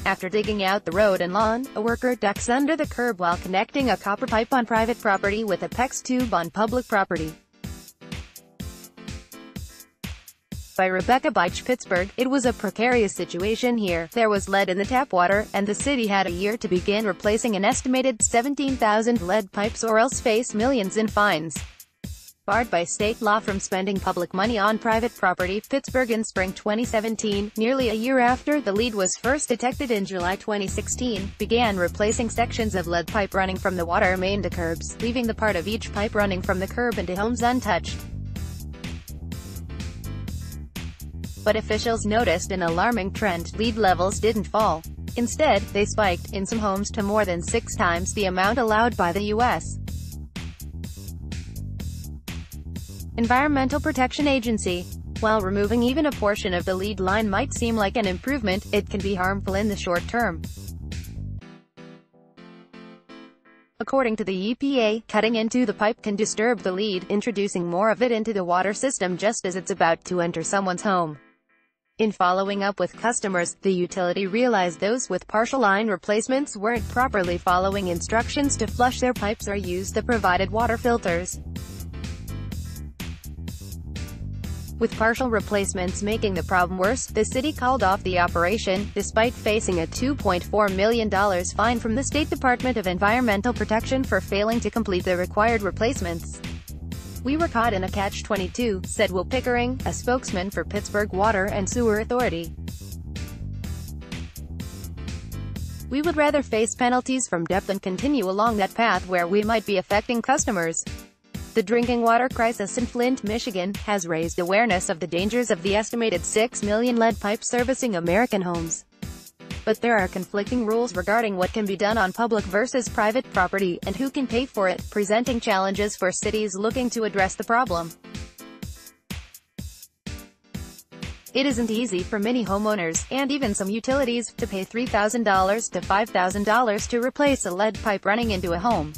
After digging out the road and lawn, a worker ducks under the curb while connecting a copper pipe on private property with a PEX tube on public property. By Rebecca Beich, Pittsburgh. It was a precarious situation here. There was lead in the tap water, and the city had a year to begin replacing an estimated 17,000 lead pipes or else face millions in fines. Barred by state law from spending public money on private property, Pittsburgh in spring 2017, nearly a year after the lead was first detected in July 2016, began replacing sections of lead pipe running from the water main to curbs, leaving the part of each pipe running from the curb into homes untouched. But officials noticed an alarming trend. Lead levels didn't fall. Instead, they spiked, in some homes to more than 6 times the amount allowed by the U.S. Environmental Protection Agency. While removing even a portion of the lead line might seem like an improvement, it can be harmful in the short term. According to the EPA, cutting into the pipe can disturb the lead, introducing more of it into the water system just as it's about to enter someone's home. In following up with customers, the utility realized those with partial line replacements weren't properly following instructions to flush their pipes or use the provided water filters. With partial replacements making the problem worse, the city called off the operation, despite facing a $2.4 million fine from the State Department of Environmental Protection for failing to complete the required replacements. "We were caught in a catch-22, said Will Pickering, a spokesman for Pittsburgh Water and Sewer Authority. "We would rather face penalties from DEP than continue along that path where we might be affecting customers." The drinking water crisis in Flint, Michigan, has raised awareness of the dangers of the estimated 6 million lead pipes servicing American homes. But there are conflicting rules regarding what can be done on public versus private property, and who can pay for it, presenting challenges for cities looking to address the problem. It isn't easy for many homeowners, and even some utilities, to pay $3,000 to $5,000 to replace a lead pipe running into a home.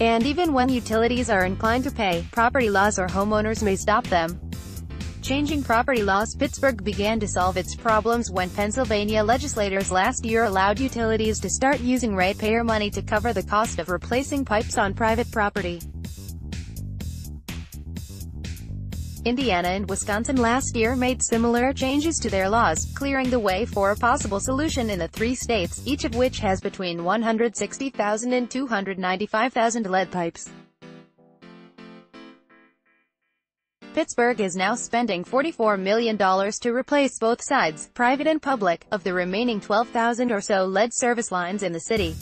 And even when utilities are inclined to pay, property laws or homeowners may stop them. Changing property laws. Pittsburgh began to solve its problems when Pennsylvania legislators last year allowed utilities to start using ratepayer money to cover the cost of replacing pipes on private property. Indiana and Wisconsin last year made similar changes to their laws, clearing the way for a possible solution in the 3 states, each of which has between 160,000 and 295,000 lead pipes. Pittsburgh is now spending $44 million to replace both sides, private and public, of the remaining 12,000 or so lead service lines in the city.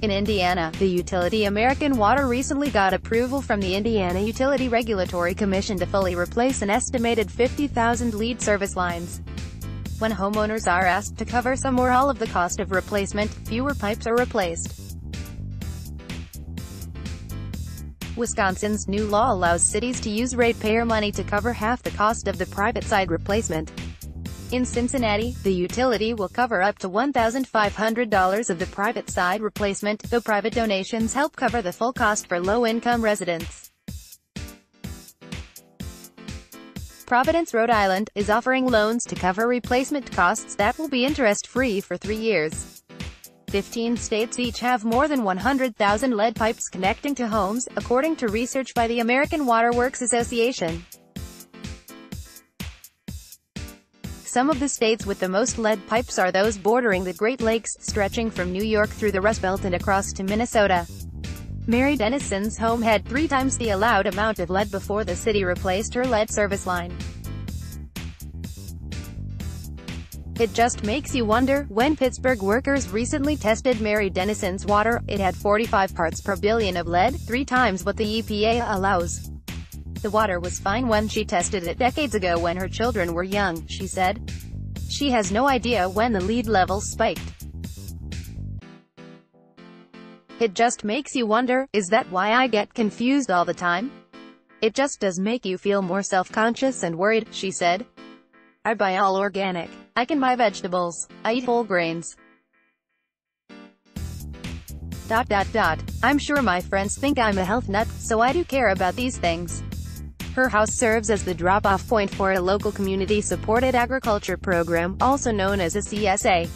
In Indiana, the utility American Water recently got approval from the Indiana Utility Regulatory Commission to fully replace an estimated 50,000 lead service lines. When homeowners are asked to cover some or all of the cost of replacement, fewer pipes are replaced. Wisconsin's new law allows cities to use ratepayer money to cover half the cost of the private side replacement. In Cincinnati, the utility will cover up to $1,500 of the private side replacement, though private donations help cover the full cost for low-income residents. Providence, Rhode Island, is offering loans to cover replacement costs that will be interest-free for 3 years. 15 states each have more than 100,000 lead pipes connecting to homes, according to research by the American Water Works Association. Some of the states with the most lead pipes are those bordering the Great Lakes, stretching from New York through the Rust Belt and across to Minnesota. Mary Dennison's home had 3 times the allowed amount of lead before the city replaced her lead service line. It just makes you wonder. When Pittsburgh workers recently tested Mary Dennison's water, it had 45 parts per billion of lead, 3 times what the EPA allows. The water was fine when she tested it decades ago when her children were young, she said. She has no idea when the lead levels spiked. It just makes you wonder, is that why I get confused all the time? It just does make you feel more self-conscious and worried, she said. I buy all organic. I can buy vegetables. I eat whole grains. I'm sure my friends think I'm a health nut, so I do care about these things. Her house serves as the drop-off point for a local community-supported agriculture program, also known as a CSA.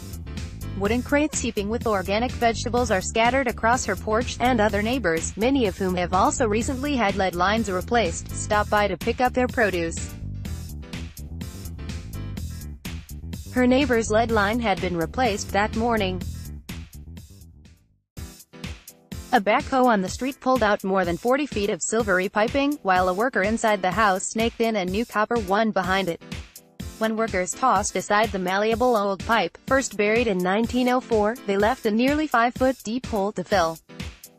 Wooden crates heaping with organic vegetables are scattered across her porch, and other neighbors, many of whom have also recently had lead lines replaced, stop by to pick up their produce. Her neighbor's lead line had been replaced that morning. A backhoe on the street pulled out more than 40 feet of silvery piping, while a worker inside the house snaked in a new copper one behind it. When workers tossed aside the malleable old pipe, first buried in 1904, they left a nearly 5-foot deep hole to fill.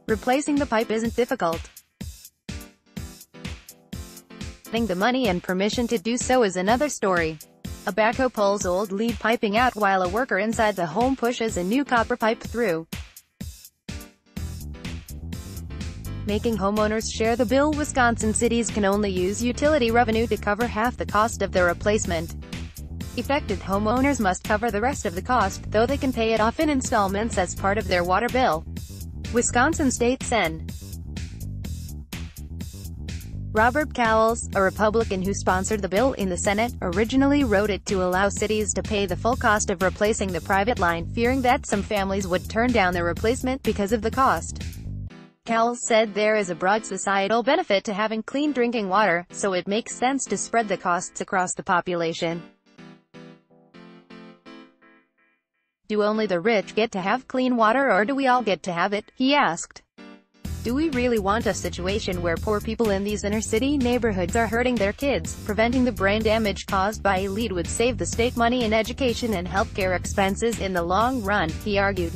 Replacing the pipe isn't difficult. Getting the money and permission to do so is another story. A backhoe pulls old lead piping out while a worker inside the home pushes a new copper pipe through, making homeowners share the bill. Wisconsin cities can only use utility revenue to cover half the cost of the replacement. Affected homeowners must cover the rest of the cost, though they can pay it off in installments as part of their water bill. Wisconsin State Sen. Robert Cowles, a Republican who sponsored the bill in the Senate, originally wrote it to allow cities to pay the full cost of replacing the private line, fearing that some families would turn down the replacement because of the cost. Cowles said there is a broad societal benefit to having clean drinking water, so it makes sense to spread the costs across the population. Do only the rich get to have clean water, or do we all get to have it? He asked. Do we really want a situation where poor people in these inner-city neighborhoods are hurting their kids? Preventing the brain damage caused by lead would save the state money in education and healthcare expenses in the long run, he argued.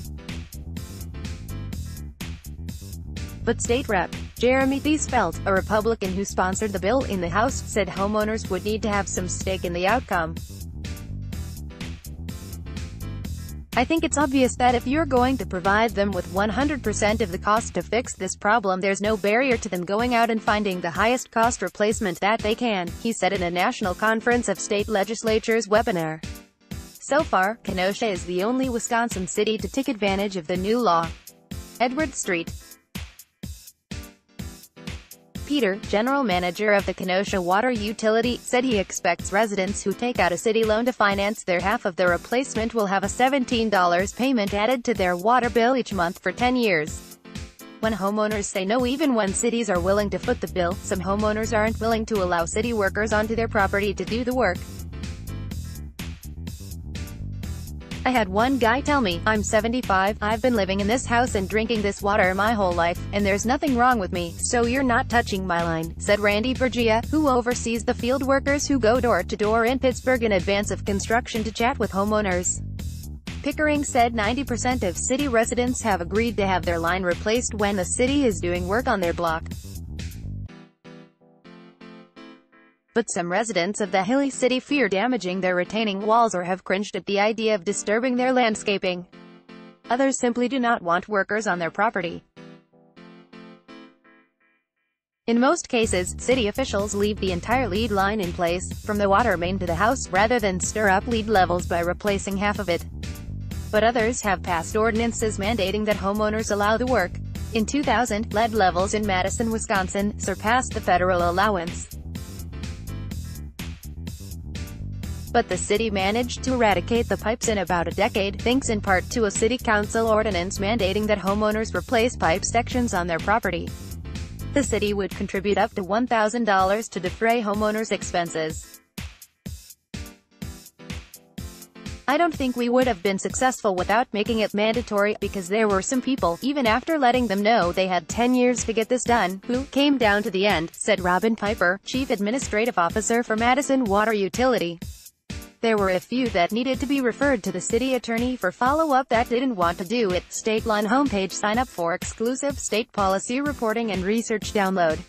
But State Rep. Jeremy Thiesfeld, a Republican who sponsored the bill in the House, said homeowners would need to have some stake in the outcome. I think it's obvious that if you're going to provide them with 100% of the cost to fix this problem, there's no barrier to them going out and finding the highest cost replacement that they can, he said in a National Conference of State Legislatures webinar. So far, Kenosha is the only Wisconsin city to take advantage of the new law. Edward Street. Peter, general manager of the Kenosha Water Utility, said he expects residents who take out a city loan to finance their half of the replacement will have a $17 payment added to their water bill each month for 10 years. When homeowners say no even when cities are willing to foot the bill, some homeowners aren't willing to allow city workers onto their property to do the work. I had one guy tell me, I'm 75, I've been living in this house and drinking this water my whole life, and there's nothing wrong with me, so you're not touching my line, said Randy Bergia, who oversees the field workers who go door to door in Pittsburgh in advance of construction to chat with homeowners. Pickering said 90% of city residents have agreed to have their line replaced when the city is doing work on their block. But some residents of the hilly city fear damaging their retaining walls or have cringed at the idea of disturbing their landscaping. Others simply do not want workers on their property. In most cases, city officials leave the entire lead line in place, from the water main to the house, rather than stir up lead levels by replacing half of it. But others have passed ordinances mandating that homeowners allow the work. In 2000, lead levels in Madison, Wisconsin, surpassed the federal allowance. But the city managed to eradicate the pipes in about a decade, thanks in part to a city council ordinance mandating that homeowners replace pipe sections on their property. The city would contribute up to $1,000 to defray homeowners' expenses. I don't think we would have been successful without making it mandatory, because there were some people, even after letting them know they had 10 years to get this done, who came down to the end, said Robin Piper, Chief Administrative Officer for Madison Water Utility. There were a few that needed to be referred to the city attorney for follow-up that didn't want to do it. State Line homepage. Sign up for exclusive state policy reporting and research download.